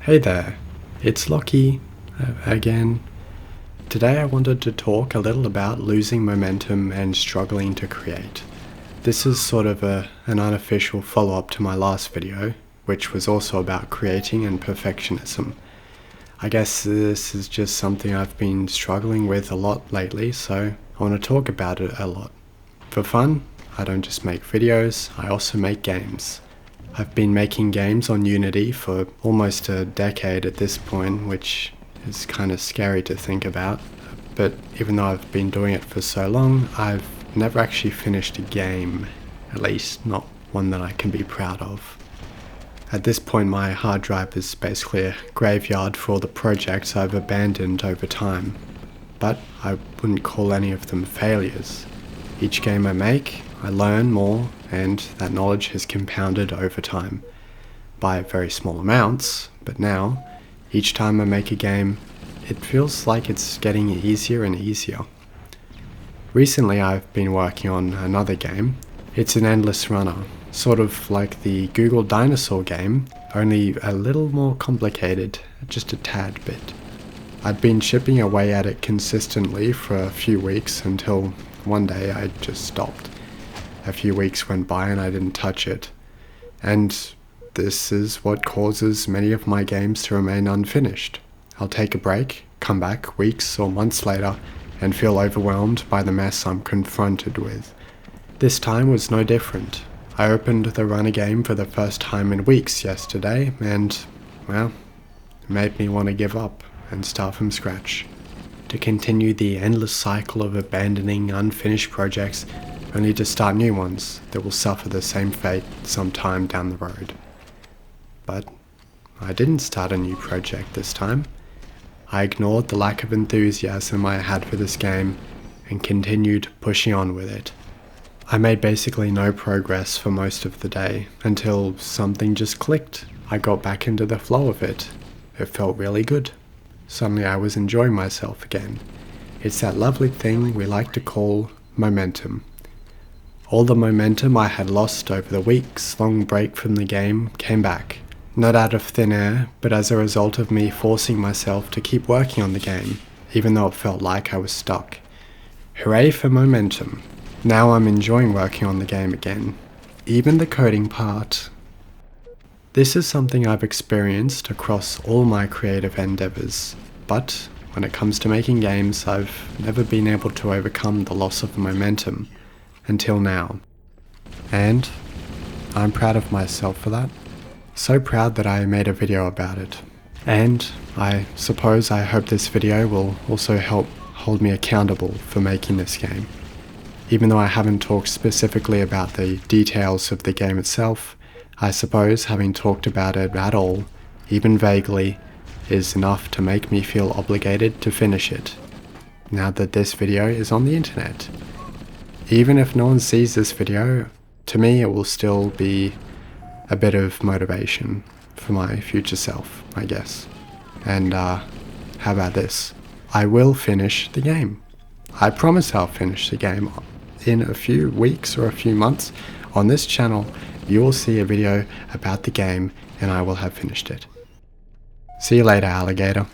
Hey there, it's Lockie again. Today I wanted to talk a little about losing momentum and struggling to create. This is sort of an unofficial follow-up to my last video, which was also about creating and perfectionism. I guess this is just something I've been struggling with a lot lately, so I want to talk about it a lot. For fun, I don't just make videos, I also make games. I've been making games on Unity for almost a decade at this point, which is kind of scary to think about. But even though I've been doing it for so long, I've never actually finished a game, at least not one that I can be proud of. At this point, my hard drive is basically a graveyard for all the projects I've abandoned over time. But I wouldn't call any of them failures. Each game I make, I learn more, and that knowledge has compounded over time. By very small amounts, but now, each time I make a game, it feels like it's getting easier and easier. Recently I've been working on another game. It's an endless runner, sort of like the Google Dinosaur game, only a little more complicated, just a tad bit. I'd been chipping away at it consistently for a few weeks until one day I just stopped. A few weeks went by and I didn't touch it. And this is what causes many of my games to remain unfinished. I'll take a break, come back weeks or months later, and feel overwhelmed by the mess I'm confronted with. This time was no different. I opened the runner game for the first time in weeks yesterday, and, well, it made me want to give up and start from scratch. To continue the endless cycle of abandoning unfinished projects only to start new ones that will suffer the same fate sometime down the road. But I didn't start a new project this time. I ignored the lack of enthusiasm I had for this game and continued pushing on with it. I made basically no progress for most of the day until something just clicked. I got back into the flow of it. It felt really good. Suddenly I was enjoying myself again. It's that lovely thing we like to call momentum. All the momentum I had lost over the weeks-long break from the game came back. Not out of thin air, but as a result of me forcing myself to keep working on the game, even though it felt like I was stuck. Hooray for momentum. Now I'm enjoying working on the game again. Even the coding part. This is something I've experienced across all my creative endeavors, but when it comes to making games, I've never been able to overcome the loss of momentum. Until now. And I'm proud of myself for that. So proud that I made a video about it. And I hope this video will also help hold me accountable for making this game. Even though I haven't talked specifically about the details of the game itself, I suppose having talked about it at all, even vaguely, is enough to make me feel obligated to finish it, now that this video is on the internet. Even if no one sees this video, to me it will still be a bit of motivation for my future self, I guess. And how about this? I will finish the game. I promise I'll finish the game. In a few weeks or a few months, on this channel, you will see a video about the game and I will have finished it. See you later, alligator.